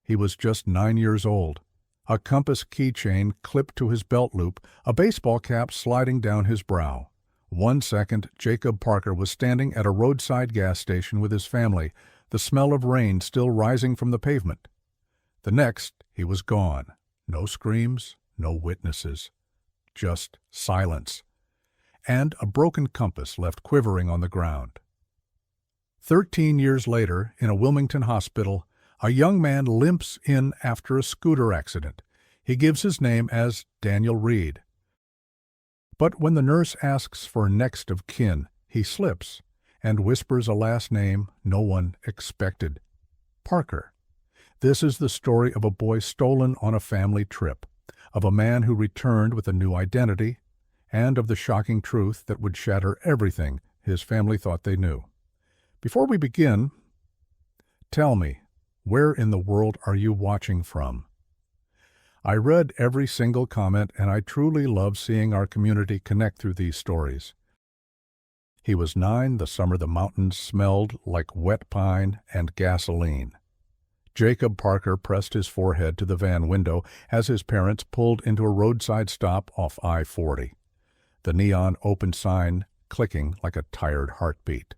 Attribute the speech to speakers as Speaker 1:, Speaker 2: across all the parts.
Speaker 1: He was just 9 years old. A compass keychain clipped to his belt loop, a baseball cap sliding down his brow. 1 second, Jacob Parker was standing at a roadside gas station with his family, the smell of rain still rising from the pavement. The next, he was gone. No screams, no witnesses. Just silence. And a broken compass left quivering on the ground. 13 years later, in a Wilmington hospital, a young man limps in after a scooter accident. He gives his name as Daniel Reed. But when the nurse asks for next of kin, he slips and whispers a last name no one expected. Parker. This is the story of a boy stolen on a family trip, of a man who returned with a new identity, and of the shocking truth that would shatter everything his family thought they knew. Before we begin, tell me, where in the world are you watching from? I read every single comment, and I truly love seeing our community connect through these stories. He was 9 the summer the mountains smelled like wet pine and gasoline. Jacob Parker pressed his forehead to the van window as his parents pulled into a roadside stop off I-40, the neon open sign clicking like a tired heartbeat.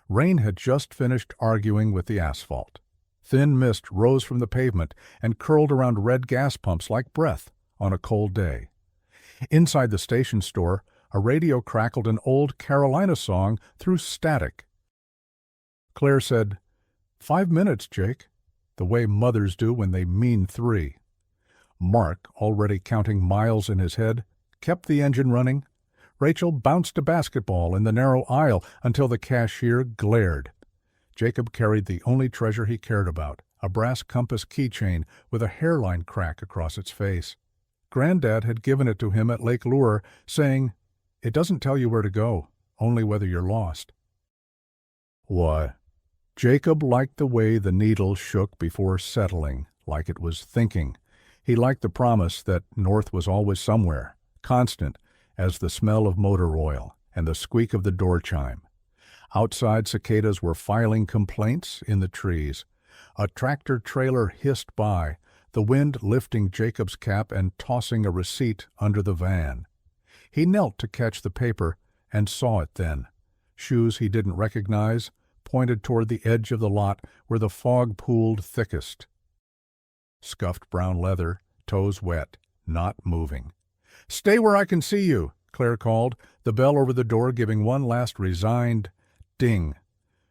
Speaker 1: Rain had just finished arguing with the asphalt. Thin mist rose from the pavement and curled around red gas pumps like breath on a cold day. Inside the station store, a radio crackled an old Carolina song through static. Claire said, "5 minutes, Jake," the way mothers do when they mean 3. Mark, already counting miles in his head, kept the engine running. Rachel bounced a basketball in the narrow aisle until the cashier glared. Jacob carried the only treasure he cared about, a brass compass keychain with a hairline crack across its face. Granddad had given it to him at Lake Lure, saying, "It doesn't tell you where to go, only whether you're lost." Why, Jacob liked the way the needle shook before settling, like it was thinking. He liked the promise that north was always somewhere, constant as the smell of motor oil and the squeak of the door chime. Outside, cicadas were filing complaints in the trees. A tractor-trailer hissed by, the wind lifting Jacob's cap and tossing a receipt under the van. He knelt to catch the paper and saw it then. Shoes he didn't recognize pointed toward the edge of the lot where the fog pooled thickest. Scuffed brown leather, toes wet, not moving. "Stay where I can see you," Claire called, the bell over the door giving one last resigned ding.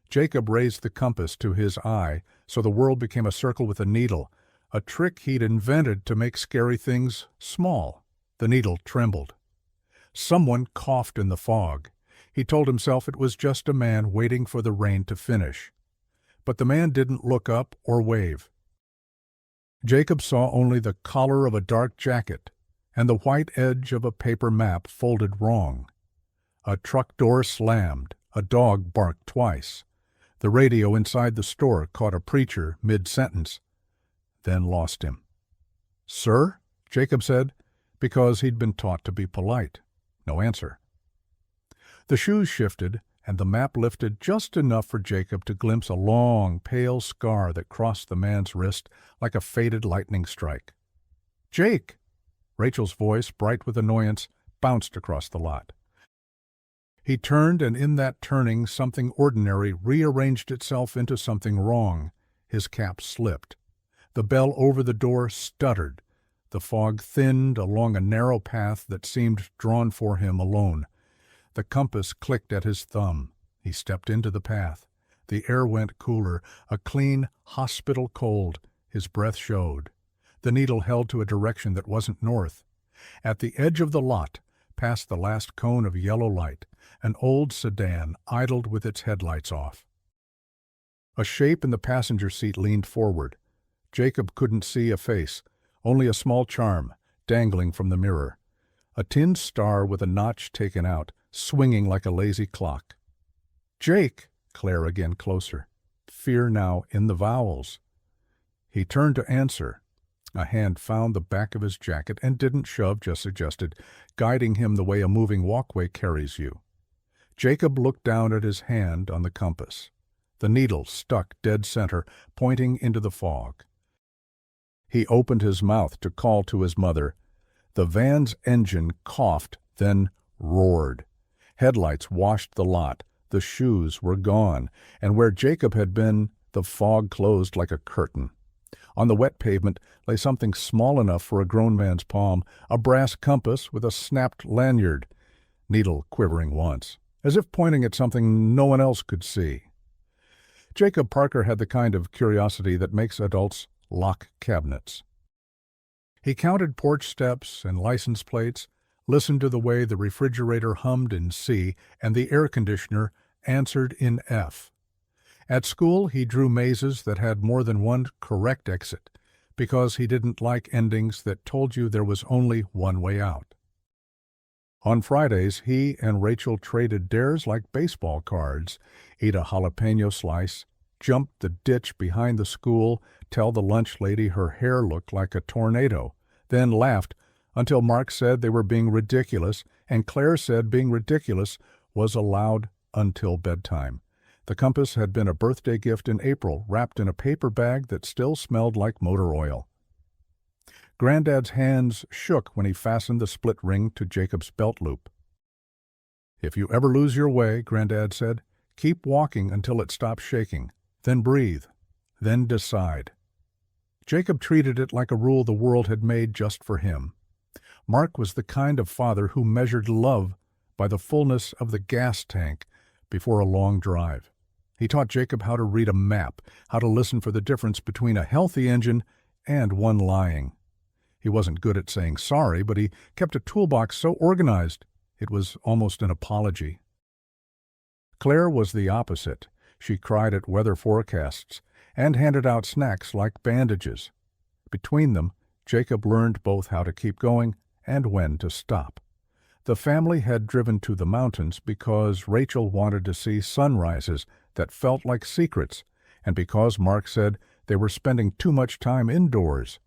Speaker 1: Jacob raised the compass to his eye so the world became a circle with a needle, a trick he'd invented to make scary things small. The needle trembled. Someone coughed in the fog. He told himself it was just a man waiting for the rain to finish. But the man didn't look up or wave. Jacob saw only the collar of a dark jacket and the white edge of a paper map folded wrong. A truck door slammed. A dog barked twice. The radio inside the store caught a preacher mid-sentence, then lost him. "Sir?" Jacob said, because he'd been taught to be polite. No answer. The shoes shifted, and the map lifted just enough for Jacob to glimpse a long, pale scar that crossed the man's wrist like a faded lightning strike. "Jake!" Rachel's voice, bright with annoyance, bounced across the lot. He turned, and in that turning, something ordinary rearranged itself into something wrong. His cap slipped. The bell over the door stuttered. The fog thinned along a narrow path that seemed drawn for him alone. The compass clicked at his thumb. He stepped into the path. The air went cooler, a clean hospital cold. His breath showed. The needle held to a direction that wasn't north. At the edge of the lot, past the last cone of yellow light, an old sedan idled with its headlights off. A shape in the passenger seat leaned forward. Jacob couldn't see a face, only a small charm dangling from the mirror. A tin star with a notch taken out, swinging like a lazy clock. "Jake!" Claire again closer. Fear now in the vowels. He turned to answer. A hand found the back of his jacket and didn't shove, just adjusted, guiding him the way a moving walkway carries you. Jacob looked down at his hand on the compass. The needle stuck dead center, pointing into the fog. He opened his mouth to call to his mother. The van's engine coughed, then roared. Headlights washed the lot. The shoes were gone, and where Jacob had been, the fog closed like a curtain. On the wet pavement lay something small enough for a grown man's palm, a brass compass with a snapped lanyard, needle quivering once, as if pointing at something no one else could see. Jacob Parker had the kind of curiosity that makes adults lock cabinets. He counted porch steps and license plates, listened to the way the refrigerator hummed in C and the air conditioner answered in F. At school, he drew mazes that had more than one correct exit, because he didn't like endings that told you there was only one way out. On Fridays, he and Rachel traded dares like baseball cards, ate a jalapeno slice, jumped the ditch behind the school, tell the lunch lady her hair looked like a tornado, then laughed until Mark said they were being ridiculous, and Claire said being ridiculous was allowed until bedtime. The compass had been a birthday gift in April, wrapped in a paper bag that still smelled like motor oil. Granddad's hands shook when he fastened the split ring to Jacob's belt loop. "If you ever lose your way," Granddad said, "keep walking until it stops shaking. Then breathe. Then decide." Jacob treated it like a rule the world had made just for him. Mark was the kind of father who measured love by the fullness of the gas tank before a long drive. He taught Jacob how to read a map, how to listen for the difference between a healthy engine and one lying. He wasn't good at saying sorry, but he kept a toolbox so organized it was almost an apology. Claire was the opposite. She cried at weather forecasts and handed out snacks like bandages. Between them, Jacob learned both how to keep going and when to stop. The family had driven to the mountains because Rachel wanted to see sunrises that felt like secrets, and because Mark said they were spending too much time indoors.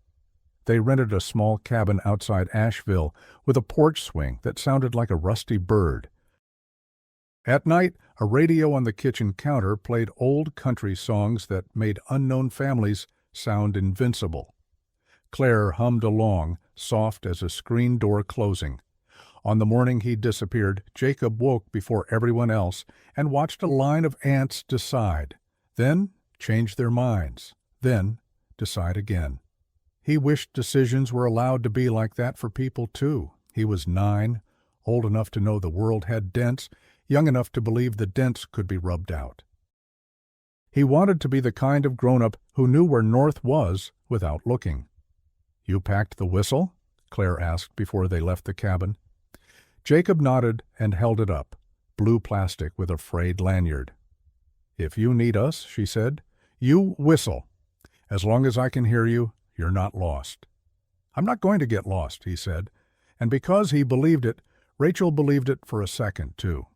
Speaker 1: They rented a small cabin outside Asheville with a porch swing that sounded like a rusty bird. At night, a radio on the kitchen counter played old country songs that made unknown families sound invincible. Claire hummed along, soft as a screen door closing. On the morning he disappeared, Jacob woke before everyone else and watched a line of ants decide, then change their minds, then decide again. He wished decisions were allowed to be like that for people too. He was 9, old enough to know the world had dents, young enough to believe the dents could be rubbed out. He wanted to be the kind of grown-up who knew where north was without looking. "You packed the whistle?" Claire asked before they left the cabin. Jacob nodded and held it up, blue plastic with a frayed lanyard. "If you need us," she said, "you whistle. As long as I can hear you, you're not lost." "I'm not going to get lost," he said, and because he believed it, Rachel believed it for a second, too.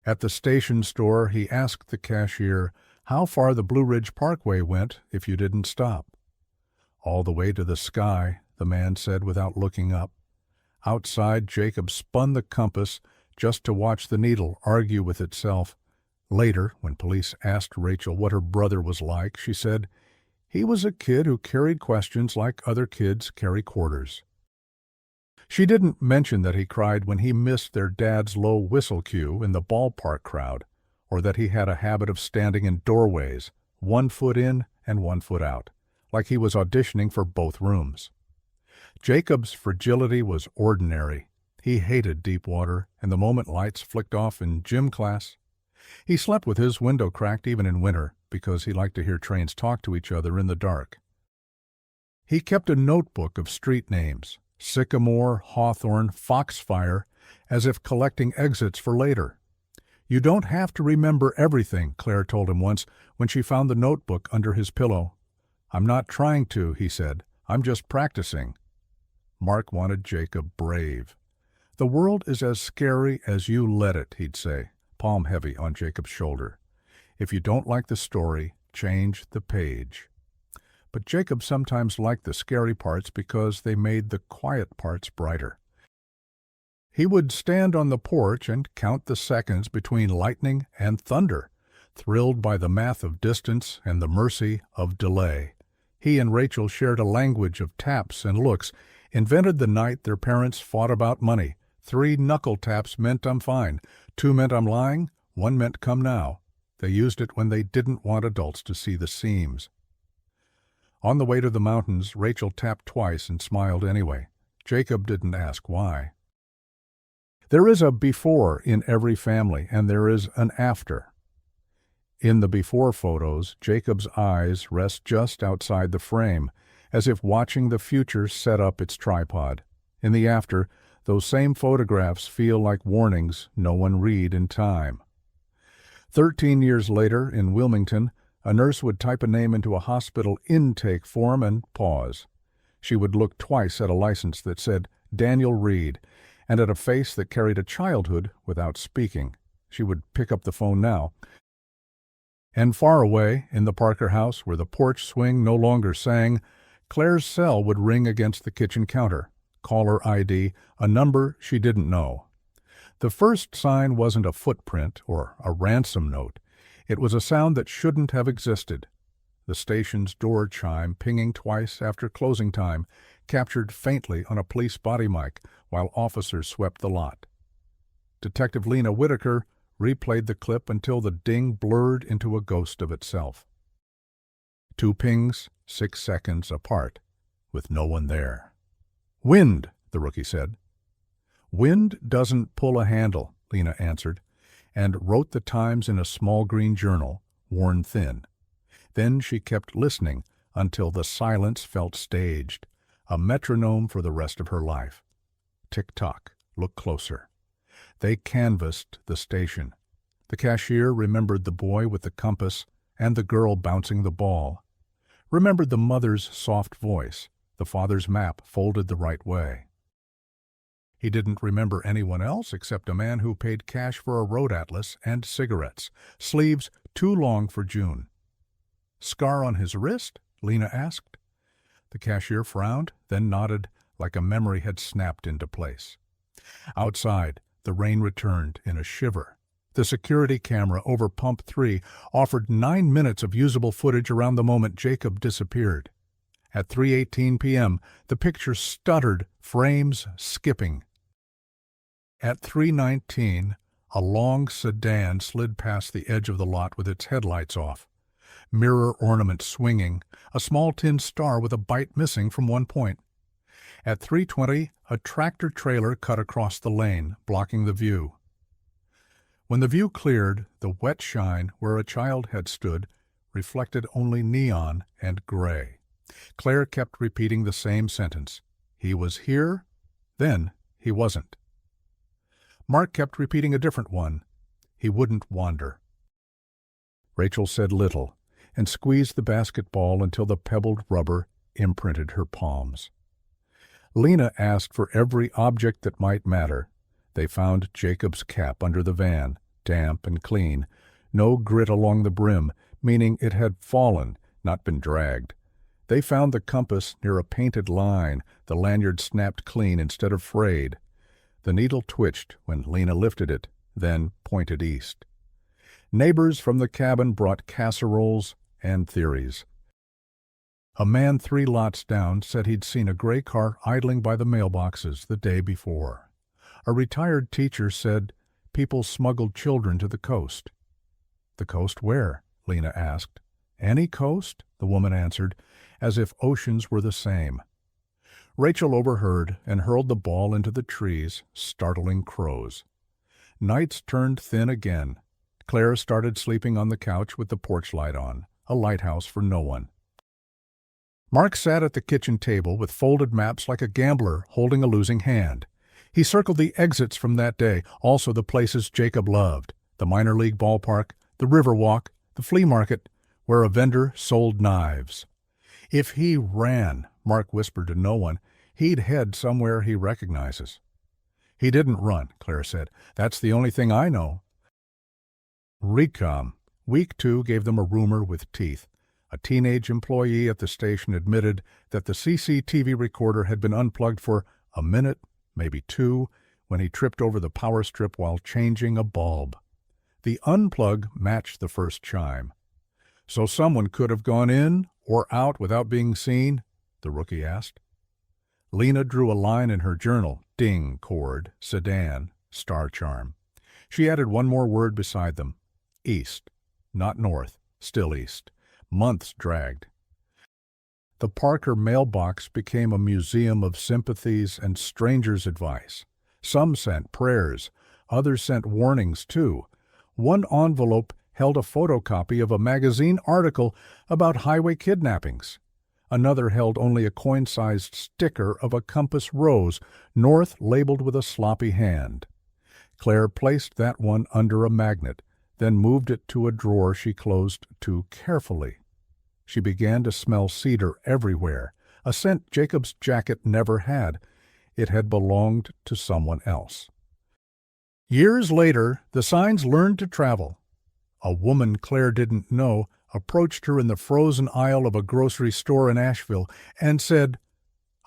Speaker 1: At the station store, he asked the cashier how far the Blue Ridge Parkway went if you didn't stop. "All the way to the sky," the man said without looking up. Outside, Jacob spun the compass just to watch the needle argue with itself. Later, when police asked Rachel what her brother was like, she said, "He was a kid who carried questions like other kids carry quarters." She didn't mention that he cried when he missed their dad's low whistle cue in the ballpark crowd, or that he had a habit of standing in doorways, 1 foot in and 1 foot out, like he was auditioning for both rooms. Jacob's fragility was ordinary. He hated deep water, and the moment lights flicked off in gym class. He slept with his window cracked even in winter, because he liked to hear trains talk to each other in the dark. He kept a notebook of street names, Sycamore, Hawthorne, Foxfire, as if collecting exits for later. "You don't have to remember everything," Claire told him once when she found the notebook under his pillow. "I'm not trying to," he said. "I'm just practicing." Mark wanted Jacob brave. "The world is as scary as you let it," he'd say, palm heavy on Jacob's shoulder. "If you don't like the story, change the page." But Jacob sometimes liked the scary parts because they made the quiet parts brighter. He would stand on the porch and count the seconds between lightning and thunder, thrilled by the math of distance and the mercy of delay. He and Rachel shared a language of taps and looks, invented the night their parents fought about money. 3 knuckle taps meant I'm fine, 2 meant I'm lying, 1 meant come now. They used it when they didn't want adults to see the seams. On the way to the mountains, Rachel tapped twice and smiled anyway. Jacob didn't ask why. There is a before in every family, and there is an after. In the before photos, Jacob's eyes rest just outside the frame, as if watching the future set up its tripod. In the after, those same photographs feel like warnings no one read in time. 13 years later, in Wilmington, a nurse would type a name into a hospital intake form and pause. She would look twice at a license that said Daniel Reed and at a face that carried a childhood without speaking. She would pick up the phone now. And far away, in the Parker house where the porch swing no longer sang, Claire's cell would ring against the kitchen counter. Caller ID, a number she didn't know. The first sign wasn't a footprint or a ransom note. It was a sound that shouldn't have existed. The station's door chime, pinging twice after closing time, captured faintly on a police body mic while officers swept the lot. Detective Lena Whitaker replayed the clip until the ding blurred into a ghost of itself. 2 pings, 6 seconds apart, with no one there. "Wind," the rookie said. "Wind doesn't pull a handle," Lena answered, and wrote the times in a small green journal, worn thin. Then she kept listening until the silence felt staged, a metronome for the rest of her life. Tick-tock, look closer. They canvassed the station. The cashier remembered the boy with the compass and the girl bouncing the ball. Remembered the mother's soft voice, the father's map folded the right way. He didn't remember anyone else except a man who paid cash for a road atlas and cigarettes, sleeves too long for June. "Scar on his wrist?" Lena asked. The cashier frowned, then nodded like a memory had snapped into place. Outside, the rain returned in a shiver. The security camera over Pump 3 offered 9 minutes of usable footage around the moment Jacob disappeared. At 3:18 p.m., the picture stuttered, frames skipping. At 3:19, a long sedan slid past the edge of the lot with its headlights off. Mirror ornament swinging, a small tin star with a bite missing from one point. At 3:20, a tractor-trailer cut across the lane, blocking the view. When the view cleared, the wet shine where a child had stood reflected only neon and gray. Claire kept repeating the same sentence. He was here, then he wasn't. Mark kept repeating a different one. He wouldn't wander. Rachel said little and squeezed the basketball until the pebbled rubber imprinted her palms. Lena asked for every object that might matter. They found Jacob's cap under the van, damp and clean, no grit along the brim, meaning it had fallen, not been dragged. They found the compass near a painted line, the lanyard snapped clean instead of frayed. The needle twitched when Lena lifted it, then pointed east. Neighbors from the cabin brought casseroles and theories. A man 3 lots down said he'd seen a gray car idling by the mailboxes the day before. A retired teacher said people smuggled children to the coast. "The coast where?" Lena asked. "Any coast," the woman answered, as if oceans were the same. Rachel overheard and hurled the ball into the trees, startling crows. Nights turned thin again. Claire started sleeping on the couch with the porch light on, a lighthouse for no one. Mark sat at the kitchen table with folded maps like a gambler holding a losing hand. He circled the exits from that day, also the places Jacob loved, the minor league ballpark, the Riverwalk, the flea market, where a vendor sold knives. If he ran, Mark whispered to no one, he'd head somewhere he recognizes. "He didn't run," Claire said. "That's the only thing I know." Recom. Week 2 gave them a rumor with teeth. A teenage employee at the station admitted that the CCTV recorder had been unplugged for a minute, maybe 2, when he tripped over the power strip while changing a bulb. The unplug matched the first chime. "So someone could have gone in or out without being seen?" the rookie asked. Lena drew a line in her journal. Ding, cord, sedan, star charm. She added one more word beside them. East. Not north. Still east. Months dragged. The Parker mailbox became a museum of sympathies and strangers' advice. Some sent prayers. Others sent warnings, too. One envelope held a photocopy of a magazine article about highway kidnappings. Another held only a coin-sized sticker of a compass rose, north labeled with a sloppy hand. Claire placed that one under a magnet, then moved it to a drawer she closed too carefully. She began to smell cedar everywhere, a scent Jacob's jacket never had. It had belonged to someone else. Years later, the signs learned to travel. A woman Claire didn't know approached her in the frozen aisle of a grocery store in Asheville and said,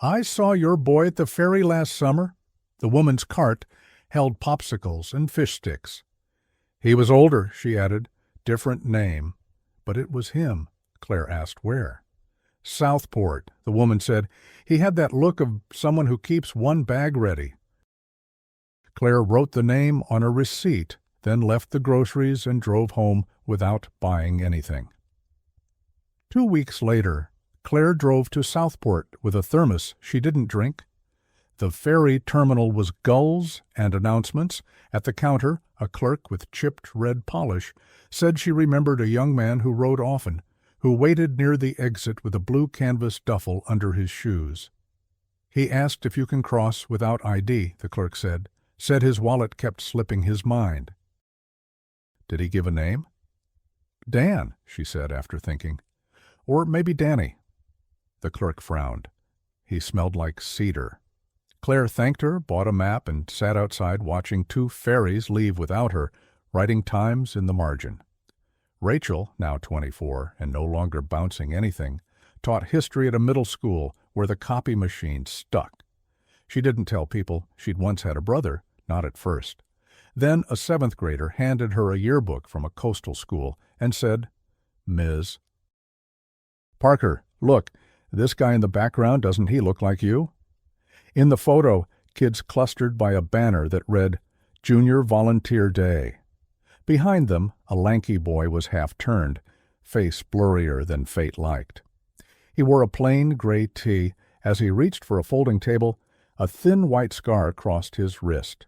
Speaker 1: "I saw your boy at the ferry last summer." The woman's cart held popsicles and fish sticks. "He was older," she added. "Different name." But it was him. Claire asked where. "Southport," the woman said. "He had that look of someone who keeps one bag ready." Claire wrote the name on a receipt, then left the groceries and drove home without buying anything. 2 weeks later, Claire drove to Southport with a thermos she didn't drink. The ferry terminal was gulls and announcements. At the counter, a clerk with chipped red polish said she remembered a young man who rode often, who waited near the exit with a blue canvas duffel under his shoes. "He asked if you can cross without ID," the clerk said. "Said his wallet kept slipping his mind." "Did he give a name?" "Dan," she said after thinking. "Or maybe Danny." The clerk frowned. He smelled like cedar. Claire thanked her, bought a map, and sat outside watching 2 ferries leave without her, writing times in the margin. Rachel, now 24 and no longer bouncing anything, taught history at a middle school where the copy machine stuck. She didn't tell people she'd once had a brother, not at first. Then a 7th grader handed her a yearbook from a coastal school and said, "Ms. Parker, look, this guy in the background, doesn't he look like you?" In the photo, kids clustered by a banner that read, "Junior Volunteer Day." Behind them, a lanky boy was half-turned, face blurrier than fate liked. He wore a plain gray tee. As he reached for a folding table, a thin white scar crossed his wrist.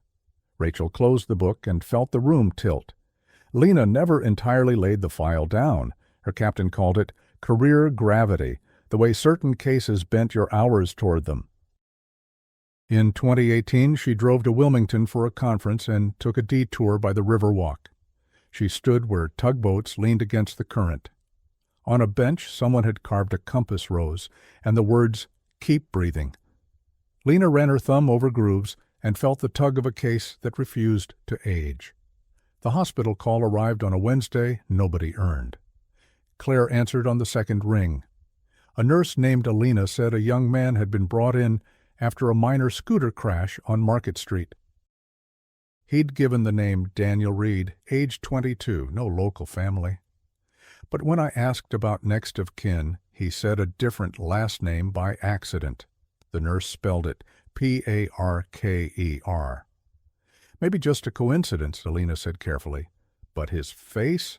Speaker 1: Rachel closed the book and felt the room tilt. Lena never entirely laid the file down. Her captain called it career gravity, the way certain cases bent your hours toward them. In 2018, she drove to Wilmington for a conference and took a detour by the Riverwalk. She stood where tugboats leaned against the current. On a bench, someone had carved a compass rose and the words, "Keep breathing." Lena ran her thumb over grooves and felt the tug of a case that refused to age. The hospital call arrived on a Wednesday nobody earned. Claire answered on the second ring. A nurse named Alina said a young man had been brought in after a minor scooter crash on Market Street. He'd given the name Daniel Reed, age 22, no local family. But when I asked about next of kin, he said a different last name by accident. The nurse spelled it Parker. "Maybe just a coincidence," Alina said carefully. "But his face?"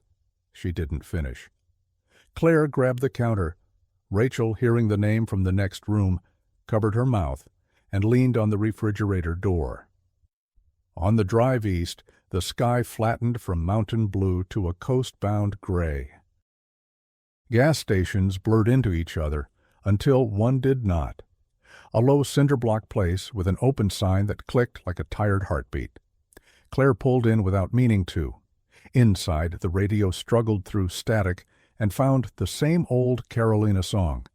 Speaker 1: She didn't finish. Claire grabbed the counter. Rachel, hearing the name from the next room, covered her mouth and leaned on the refrigerator door. On the drive east, the sky flattened from mountain blue to a coast-bound gray. Gas stations blurred into each other until one did not. A low cinder-block place with an open sign that clicked like a tired heartbeat. Claire pulled in without meaning to. Inside, the radio struggled through static and found the same old Carolina song.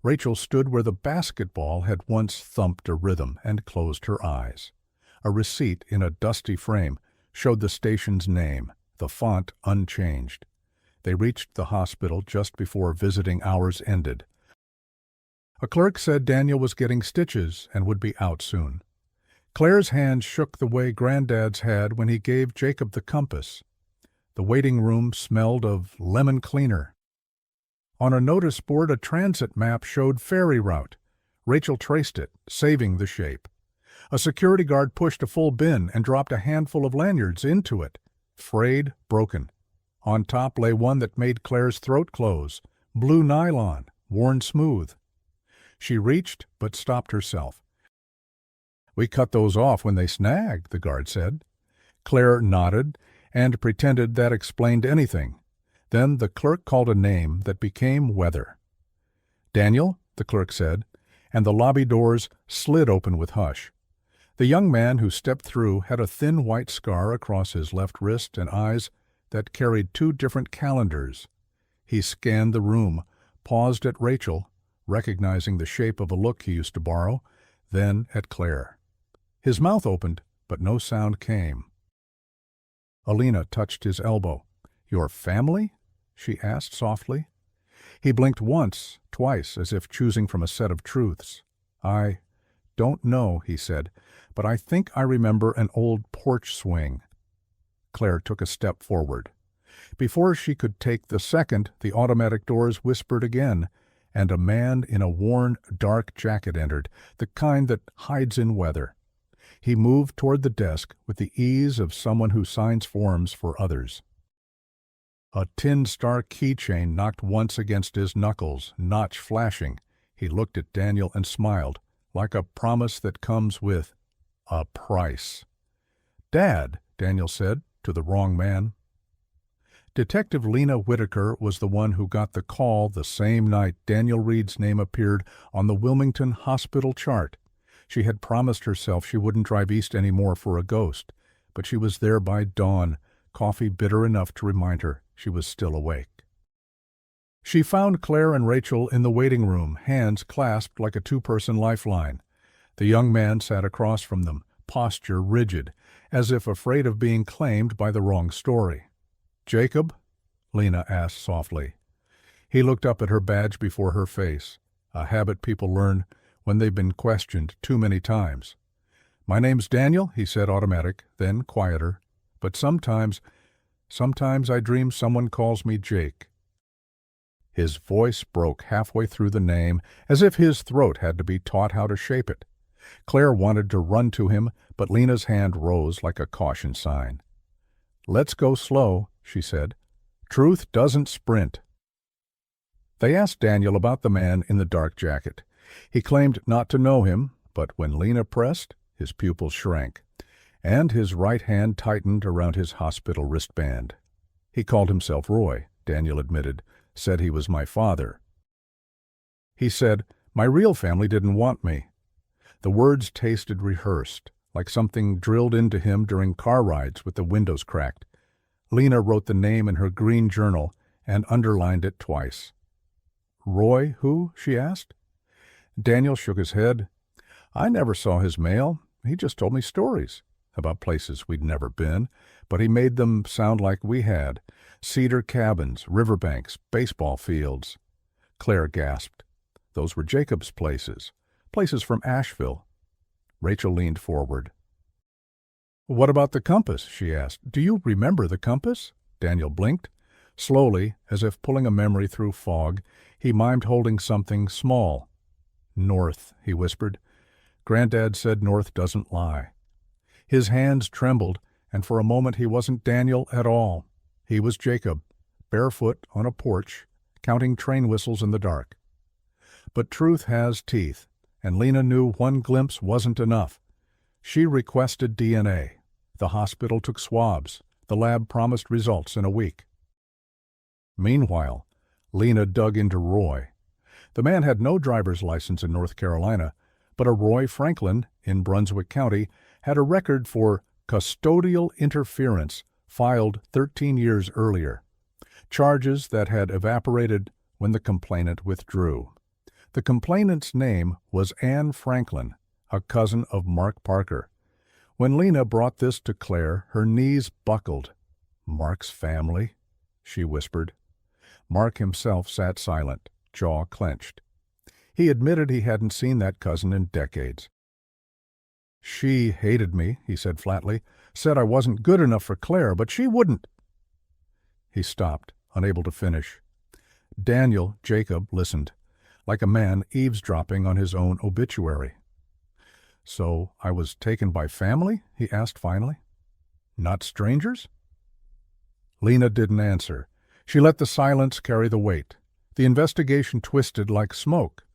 Speaker 1: Rachel stood where the basketball had once thumped a rhythm and closed her eyes. A receipt in a dusty frame showed the station's name, the font unchanged. They reached the hospital just before visiting hours ended. A clerk said Daniel was getting stitches and would be out soon. Claire's hand shook the way Granddad's had when he gave Jacob the compass. The waiting room smelled of lemon cleaner. On a notice board, a transit map showed ferry route. Rachel traced it, saving the shape. A security guard pushed a full bin and dropped a handful of lanyards into it. Frayed, broken. On top lay one that made Claire's throat close. Blue nylon, worn smooth. She reached, but stopped herself. "We cut those off when they snagged," the guard said. Claire nodded and pretended that explained anything. Then the clerk called a name that became weather. "Daniel," the clerk said, and the lobby doors slid open with hush. The young man who stepped through had a thin white scar across his left wrist and eyes that carried 2 different calendars. He scanned the room, paused at Rachel, recognizing the shape of a look he used to borrow, then at Claire. His mouth opened, but no sound came. Alina touched his elbow. "Your family?" she asked softly. He blinked once, twice, as if choosing from a set of truths. "I don't know," he said, "but I think I remember an old porch swing." Claire took a step forward. Before she could take the second, the automatic doors whispered again, and a man in a worn, dark jacket entered, the kind that hides in weather. He moved toward the desk with the ease of someone who signs forms for others. A tin star keychain knocked once against his knuckles, notch flashing. He looked at Daniel and smiled, like a promise that comes with a price. "Dad," Daniel said, to the wrong man. Detective Lena Whitaker was the one who got the call the same night Daniel Reed's name appeared on the Wilmington hospital chart. She had promised herself she wouldn't drive east anymore for a ghost, but she was there by dawn, coffee bitter enough to remind her she was still awake. She found Claire and Rachel in the waiting room, hands clasped like a 2-person lifeline. The young man sat across from them, posture rigid, as if afraid of being claimed by the wrong story. "Jacob?" Lena asked softly. He looked up at her badge before her face, a habit people learn when they've been questioned too many times. "My name's Daniel," he said, automatic, then quieter. "But sometimes I dream someone calls me Jake." His voice broke halfway through the name, as if his throat had to be taught how to shape it. Claire wanted to run to him, but Lena's hand rose like a caution sign. "Let's go slow," she said. "Truth doesn't sprint." They asked Daniel about the man in the dark jacket. He claimed not to know him, but when Lena pressed, his pupils shrank, and his right hand tightened around his hospital wristband. "He called himself Roy," Daniel admitted, "said he was my father. He said, my real family didn't want me." The words tasted rehearsed, like something drilled into him during car rides with the windows cracked. Lena wrote the name in her green journal and underlined it twice. "Roy who?" she asked. Daniel shook his head. "I never saw his mail. He just told me stories about places we'd never been, but he made them sound like we had. Cedar cabins, riverbanks, baseball fields." Claire gasped. Those were Jacob's places from Asheville. Rachel leaned forward. "What about the compass?" she asked. "Do you remember the compass?" Daniel blinked. Slowly, as if pulling a memory through fog, he mimed holding something small. "North," he whispered. "Granddad said north doesn't lie." His hands trembled, and for a moment he wasn't Daniel at all. He was Jacob, barefoot on a porch, counting train whistles in the dark. But truth has teeth, and Lena knew one glimpse wasn't enough. She requested DNA. The hospital took swabs. The lab promised results in a week. Meanwhile, Lena dug into Roy. The man had no driver's license in North Carolina, but a Roy Franklin in Brunswick County had a record for custodial interference filed 13 years earlier, charges that had evaporated when the complainant withdrew. The complainant's name was Anne Franklin, a cousin of Mark Parker. When Lena brought this to Claire, her knees buckled. "Mark's family," she whispered. Mark himself sat silent, jaw clenched. He admitted he hadn't seen that cousin in decades. "She hated me," he said flatly, "said I wasn't good enough for Claire, but she wouldn't." He stopped, unable to finish. Daniel Jacob listened, like a man eavesdropping on his own obituary. "So I was taken by family?" he asked finally. "Not strangers?" Lena didn't answer. She let the silence carry the weight. The investigation twisted like smoke.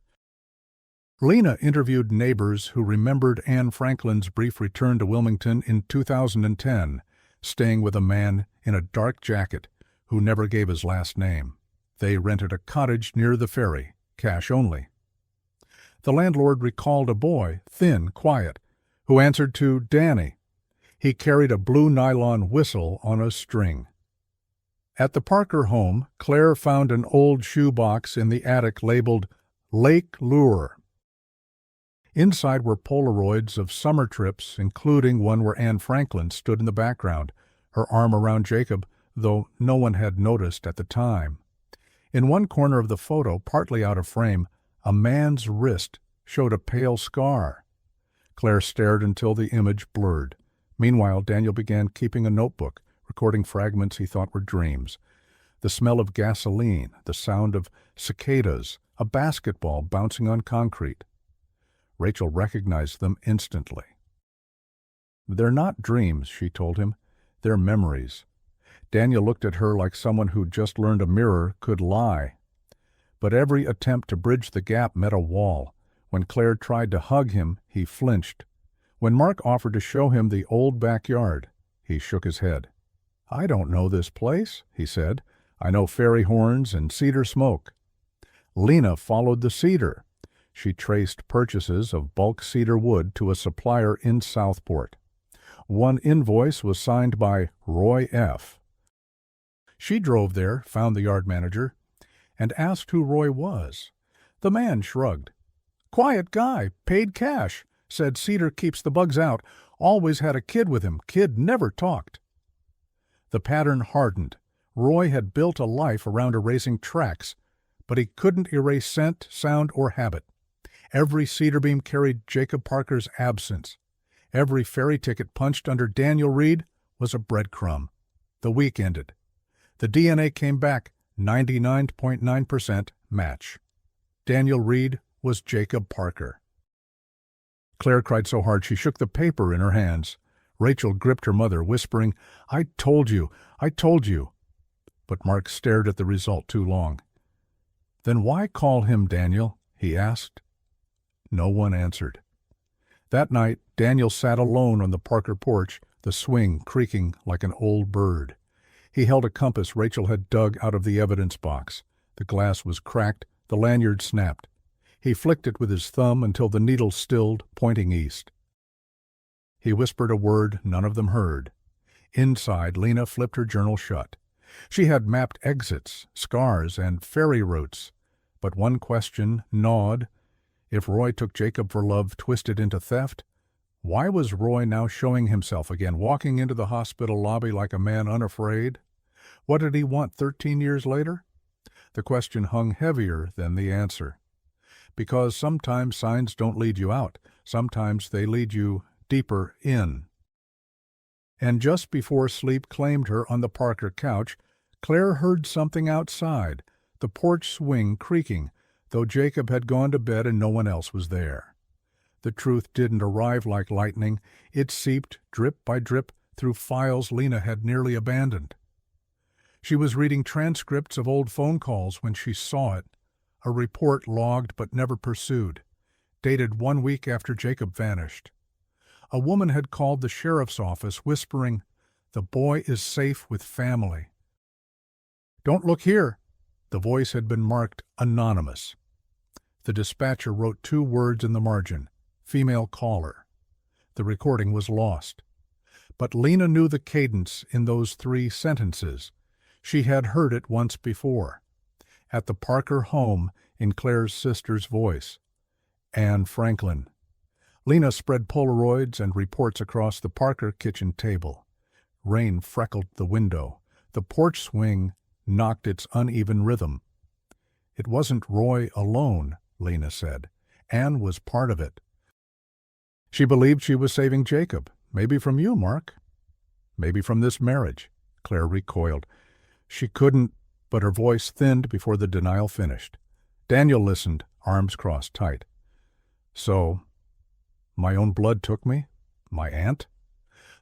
Speaker 1: Lena interviewed neighbors who remembered Anne Franklin's brief return to Wilmington in 2010, staying with a man in a dark jacket who never gave his last name. They rented a cottage near the ferry, cash only. The landlord recalled a boy, thin, quiet, who answered to Danny. He carried a blue nylon whistle on a string. At the Parker home, Claire found an old shoebox in the attic labeled Lake Lure. Inside were Polaroids of summer trips, including one where Anne Franklin stood in the background, her arm around Jacob, though no one had noticed at the time. In one corner of the photo, partly out of frame, a man's wrist showed a pale scar. Claire stared until the image blurred. Meanwhile, Daniel began keeping a notebook, recording fragments he thought were dreams. The smell of gasoline, the sound of cicadas, a basketball bouncing on concrete. Rachel recognized them instantly. "They're not dreams," she told him. "They're memories." Daniel looked at her like someone who'd just learned a mirror could lie. But every attempt to bridge the gap met a wall. When Claire tried to hug him, he flinched. When Mark offered to show him the old backyard, he shook his head. "I don't know this place," he said. "I know fairy horns and cedar smoke." Lena followed the cedar. She traced purchases of bulk cedar wood to a supplier in Southport. One invoice was signed by Roy F. She drove there, found the yard manager, and asked who Roy was. The man shrugged. "Quiet guy, paid cash, said cedar keeps the bugs out, always had a kid with him, kid never talked." The pattern hardened. Roy had built a life around erasing tracks, but he couldn't erase scent, sound, or habit. Every cedar beam carried Jacob Parker's absence. Every ferry ticket punched under Daniel Reed was a breadcrumb. The week ended. The DNA came back 99.9% match. Daniel Reed was Jacob Parker. Claire cried so hard she shook the paper in her hands. Rachel gripped her mother, whispering, "I told you, I told you." But Mark stared at the result too long. "Then why call him Daniel?" he asked. No one answered. That night, Daniel sat alone on the Parker porch, the swing creaking like an old bird. He held a compass Rachel had dug out of the evidence box. The glass was cracked, the lanyard snapped. He flicked it with his thumb until the needle stilled, pointing east. He whispered a word none of them heard. Inside, Lena flipped her journal shut. She had mapped exits, scars, and ferry routes. But one question gnawed. If Roy took Jacob for love twisted into theft, why was Roy now showing himself again, walking into the hospital lobby like a man unafraid? What did he want 13 years later? The question hung heavier than the answer. Because sometimes signs don't lead you out. Sometimes they lead you deeper in. And just before sleep claimed her on the Parker couch, Claire heard something outside, the porch swing creaking, though Jacob had gone to bed and no one else was there. The truth didn't arrive like lightning. It seeped, drip by drip, through files Lena had nearly abandoned. She was reading transcripts of old phone calls when she saw it, a report logged but never pursued, dated 1 week after Jacob vanished. A woman had called the sheriff's office, whispering, "The boy is safe with family." "Don't look here." The voice had been marked anonymous. The dispatcher wrote 2 words in the margin, "female caller." The recording was lost. But Lena knew the cadence in those 3 sentences. She had heard it once before. At the Parker home, in Claire's sister's voice. Anne Franklin. Lena spread Polaroids and reports across the Parker kitchen table. Rain freckled the window. The porch swing knocked its uneven rhythm. It wasn't Roy alone, Lena said. Anne was part of it. She believed she was saving Jacob. Maybe from you, Mark. Maybe from this marriage. Claire recoiled. She couldn't. but her voice thinned before the denial finished. Daniel listened, arms crossed tight. So, my own blood took me? My aunt?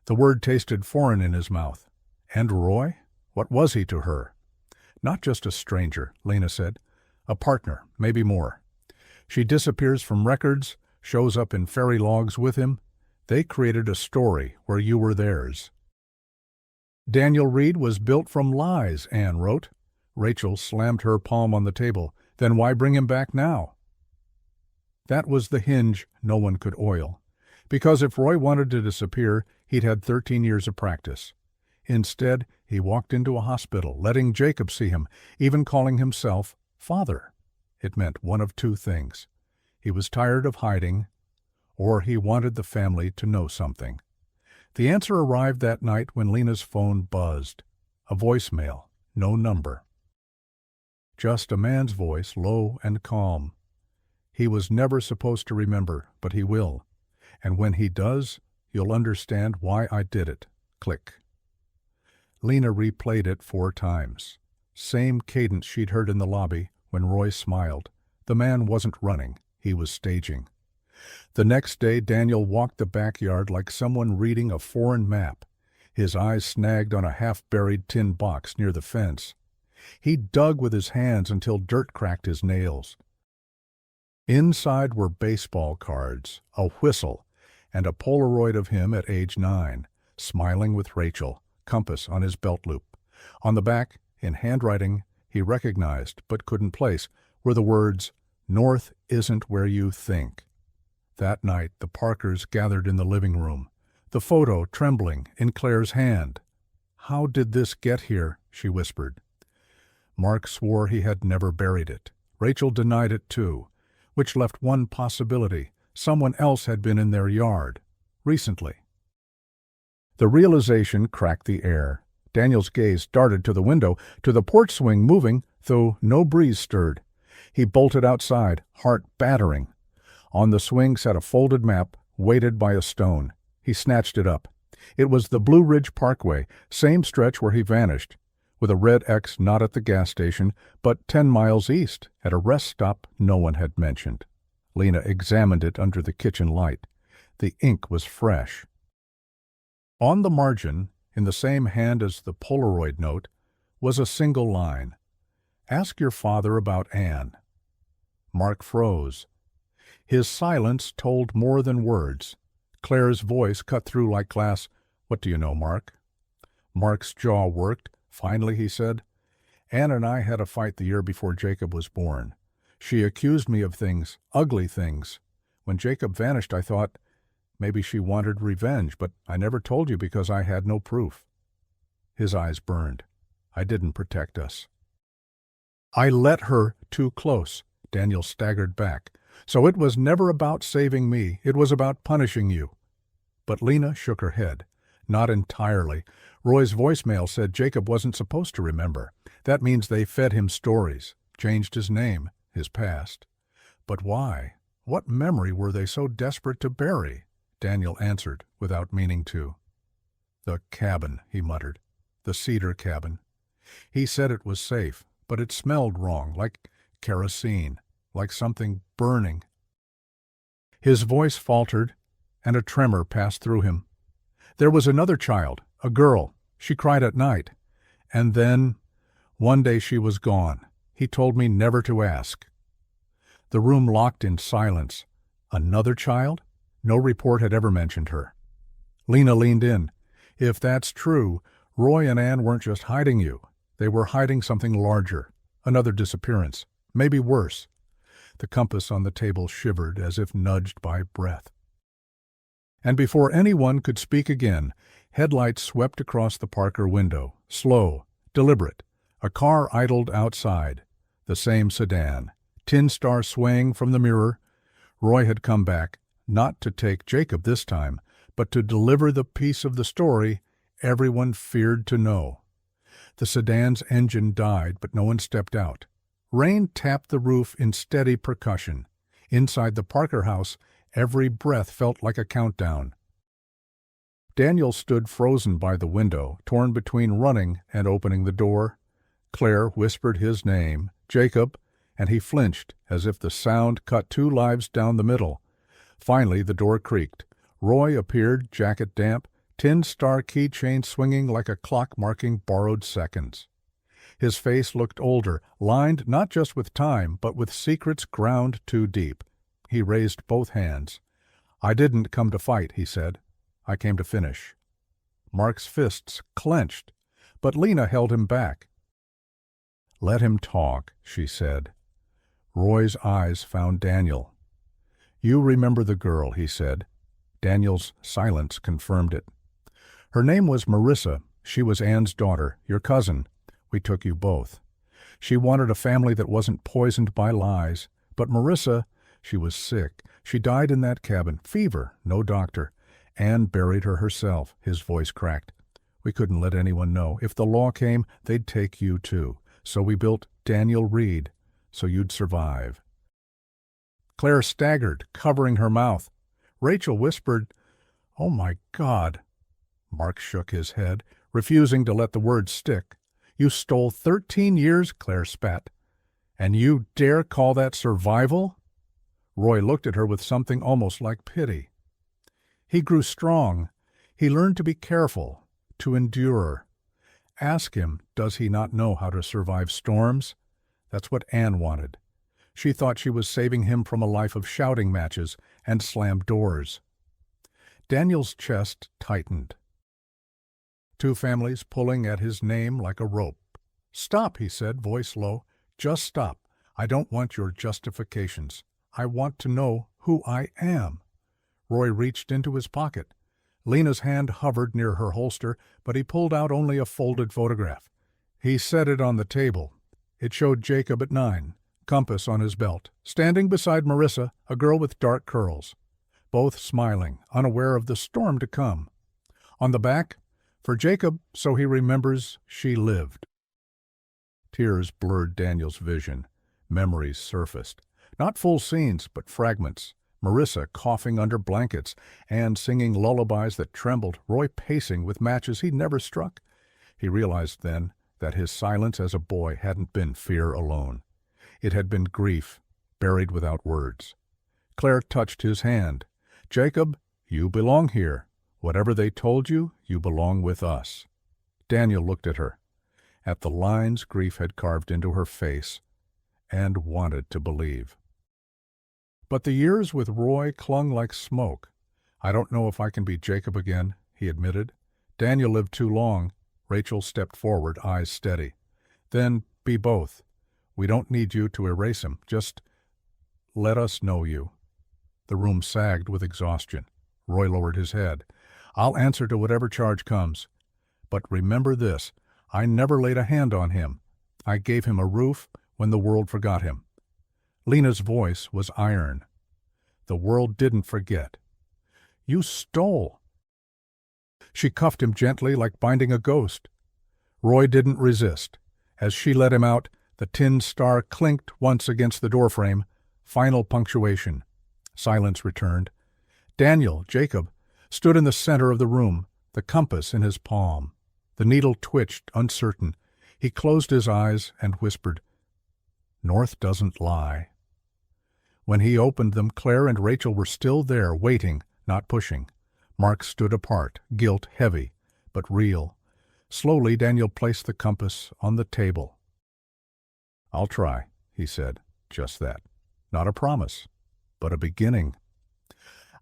Speaker 1: The word tasted foreign in his mouth. And Roy? What was he to her? Not just a stranger, Lena said. A partner, maybe more. She disappears from records, shows up in fairy logs with him. They created a story where you were theirs. Daniel Reed was built from lies, Anne wrote. Rachel slammed her palm on the table. Then why bring him back now? That was the hinge no one could oil. Because if Roy wanted to disappear, he'd had 13 years of practice. Instead, he walked into a hospital, letting Jacob see him, even calling himself father. It meant one of two things. He was tired of hiding, or he wanted the family to know something. The answer arrived that night when Lena's phone buzzed. A voicemail, no number. Just a man's voice, low and calm. He was never supposed to remember, but he will. And when he does, you'll understand why I did it. Click. Lena replayed it 4 times. Same cadence she'd heard in the lobby when Roy smiled. The man wasn't running, he was staging. The next day, Daniel walked the backyard like someone reading a foreign map, his eyes snagged on a half-buried tin box near the fence. He dug with his hands until dirt cracked his nails. Inside were baseball cards, a whistle, and a Polaroid of him at age 9, smiling with Rachel, compass on his belt loop. On the back, in handwriting he recognized but couldn't place, were the words, "North isn't where you think." That night the Parkers gathered in the living room, the photo trembling in Claire's hand. "How did this get here?" she whispered. Mark swore he had never buried it. Rachel denied it too, which left one possibility. Someone else had been in their yard, recently. The realization cracked the air. Daniel's gaze darted to the window, to the porch swing moving, though no breeze stirred. He bolted outside, heart battering. On the swing sat a folded map, weighted by a stone. He snatched it up. It was the Blue Ridge Parkway, same stretch where he vanished, with a red X not at the gas station, but 10 miles east, at a rest stop no one had mentioned. Lena examined it under the kitchen light. The ink was fresh. On the margin, in the same hand as the Polaroid note, was a single line. "Ask your father about Anne." Mark froze. His silence told more than words. Claire's voice cut through like glass. "What do you know, Mark?" Mark's jaw worked. Finally he said, "Anne and I had a fight the year before Jacob was born. She accused me of things, ugly things. When Jacob vanished, I thought, maybe she wanted revenge, but I never told you because I had no proof." His eyes burned. "I didn't protect us." "I let her too close." Daniel staggered back. "So it was never about saving me. It was about punishing you." But Lena shook her head. "Not entirely. Roy's voicemail said Jacob wasn't supposed to remember. That means they fed him stories, changed his name, his past. But why? What memory were they so desperate to bury?" Daniel answered, without meaning to. "The cabin," he muttered. "The cedar cabin. He said it was safe, but it smelled wrong, like kerosene, like something burning." His voice faltered, and a tremor passed through him. "There was another child, a girl. She cried at night. And then, one day she was gone. He told me never to ask." The room locked in silence. Another child? No report had ever mentioned her. Lena leaned in. "If that's true, Roy and Anne weren't just hiding you. They were hiding something larger. Another disappearance. Maybe worse." The compass on the table shivered as if nudged by breath. And before anyone could speak again, headlights swept across the Parker window, slow, deliberate. A car idled outside, the same sedan, tin star swaying from the mirror. Roy had come back, not to take Jacob this time, but to deliver the piece of the story everyone feared to know. The sedan's engine died, but no one stepped out. Rain tapped the roof in steady percussion. Inside the Parker house, every breath felt like a countdown. Daniel stood frozen by the window, torn between running and opening the door. Claire whispered his name, Jacob, and he flinched as if the sound cut 2 lives down the middle. Finally, the door creaked. Roy appeared, jacket damp, tin star keychain swinging like a clock marking borrowed seconds. His face looked older, lined not just with time, but with secrets ground too deep. He raised both hands. "I didn't come to fight," he said. "I came to finish." Mark's fists clenched, but Lena held him back. "Let him talk," she said. Roy's eyes found Daniel. "You remember the girl," he said. Daniel's silence confirmed it. "Her name was Marissa. She was Anne's daughter, your cousin. We took you both. She wanted a family that wasn't poisoned by lies. But Marissa, she was sick. She died in that cabin. Fever, no doctor. Anne buried her herself." His voice cracked. "We couldn't let anyone know. If the law came, they'd take you too. So we built Daniel Reed, so you'd survive." Claire staggered, covering her mouth. Rachel whispered, "Oh my God." Mark shook his head, refusing to let the words stick. "You stole 13 years, Claire spat. And you dare call that survival?" Roy looked at her with something almost like pity. "He grew strong. He learned to be careful, to endure. Ask him, does he not know how to survive storms? That's what Anne wanted. She thought she was saving him from a life of shouting matches and slammed doors." Daniel's chest tightened. 2 families pulling at his name like a rope. "Stop," he said, voice low. "Just stop. I don't want your justifications. I want to know who I am." Roy reached into his pocket. Lena's hand hovered near her holster, but he pulled out only a folded photograph. He set it on the table. It showed Jacob at 9, compass on his belt, standing beside Marissa, a girl with dark curls. Both smiling, unaware of the storm to come. On the back, "For Jacob, so he remembers she lived." Tears blurred Daniel's vision. Memories surfaced. Not full scenes, but fragments. Marissa coughing under blankets, Anne singing lullabies that trembled, Roy pacing with matches he'd never struck. He realized then that his silence as a boy hadn't been fear alone. It had been grief, buried without words. Claire touched his hand. "Jacob, you belong here. Whatever they told you, you belong with us." Daniel looked at her, at the lines grief had carved into her face, and wanted to believe. But the years with Roy clung like smoke. "I don't know if I can be Jacob again," he admitted. "Daniel lived too long." Rachel stepped forward, eyes steady. "Then be both. We don't need you to erase him. Just let us know you." The room sagged with exhaustion. Roy lowered his head. "I'll answer to whatever charge comes. But remember this, I never laid a hand on him. I gave him a roof when the world forgot him." Lena's voice was iron. "The world didn't forget. You stole." She cuffed him gently like binding a ghost. Roy didn't resist. As she let him out, the tin star clinked once against the doorframe. Final punctuation. Silence returned. Daniel, Jacob, stood in the center of the room, the compass in his palm. The needle twitched, uncertain. He closed his eyes and whispered, "North doesn't lie." When he opened them, Claire and Rachel were still there, waiting, not pushing. Mark stood apart, guilt heavy, but real. Slowly, Daniel placed the compass on the table. "I'll try," he said, just that. Not a promise, but a beginning.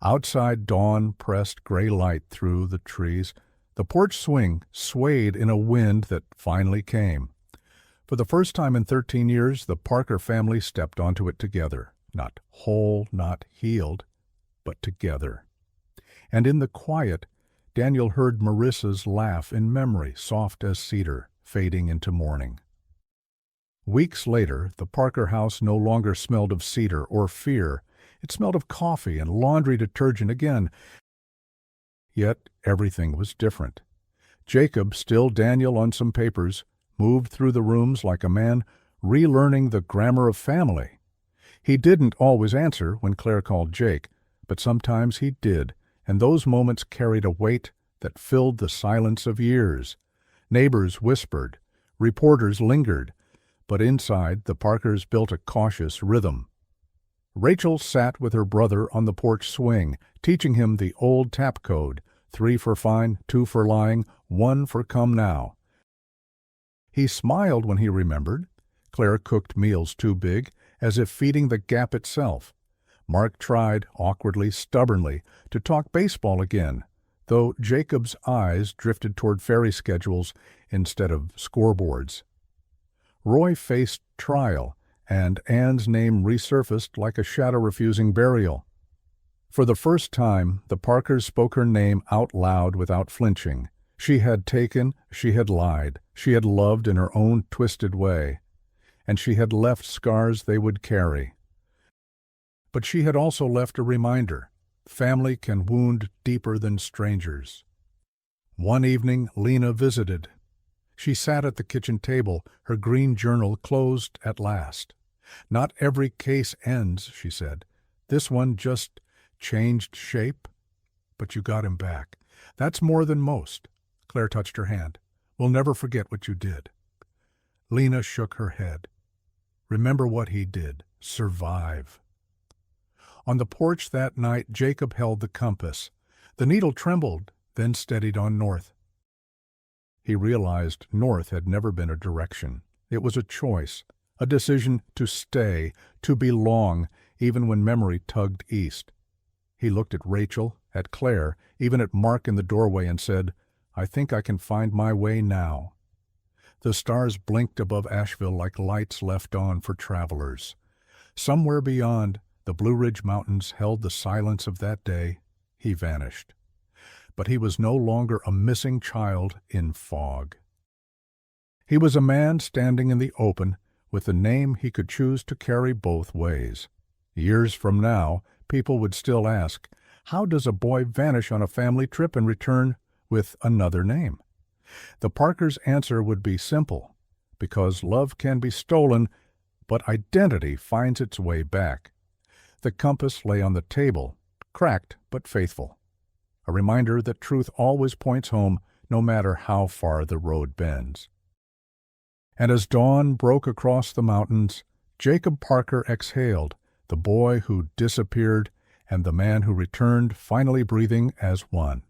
Speaker 1: Outside, dawn pressed gray light through the trees. The porch swing swayed in a wind that finally came. For the first time in 13 years, the Parker family stepped onto it together. Not whole, not healed, but together. And in the quiet, Daniel heard Marissa's laugh in memory, soft as cedar, fading into morning. Weeks later, the Parker house no longer smelled of cedar or fear. It smelled of coffee and laundry detergent again. Yet everything was different. Jacob, still Daniel on some papers, moved through the rooms like a man relearning the grammar of family. He didn't always answer when Claire called Jake, but sometimes he did, and those moments carried a weight that filled the silence of years. Neighbors whispered. Reporters lingered, but inside the Parkers built a cautious rhythm. Rachel sat with her brother on the porch swing, teaching him the old tap code, 3 for fine, 2 for lying, 1 for come now. He smiled when he remembered. Claire cooked meals too big, as if feeding the gap itself. Mark tried, awkwardly, stubbornly, to talk baseball again, though Jacob's eyes drifted toward ferry schedules instead of scoreboards. Roy faced trial, and Anne's name resurfaced like a shadow-refusing burial. For the first time, the Parkers spoke her name out loud without flinching. She had taken, she had lied, she had loved in her own twisted way, and she had left scars they would carry. But she had also left a reminder: family can wound deeper than strangers. One evening, Lena visited. She sat at the kitchen table, her green journal closed at last. "Not every case ends," she said. "This one just changed shape. But you got him back. That's more than most." Claire touched her hand. "We'll never forget what you did." Lena shook her head. "Remember what he did. Survive." On the porch that night, Jacob held the compass. The needle trembled, then steadied on north. He realized north had never been a direction. It was a choice, a decision to stay, to belong, even when memory tugged east. He looked at Rachel, at Claire, even at Mark in the doorway, and said, "I think I can find my way now." The stars blinked above Asheville like lights left on for travelers. Somewhere beyond, the Blue Ridge Mountains held the silence of that day. He vanished. But he was no longer a missing child in fog. He was a man standing in the open with a name he could choose to carry both ways. Years from now, people would still ask, how does a boy vanish on a family trip and return with another name? The Parkers' answer would be simple: because love can be stolen, but identity finds its way back. The compass lay on the table, cracked but faithful, a reminder that truth always points home no matter how far the road bends. And as dawn broke across the mountains, Jacob Parker exhaled, the boy who disappeared and the man who returned, finally breathing as one.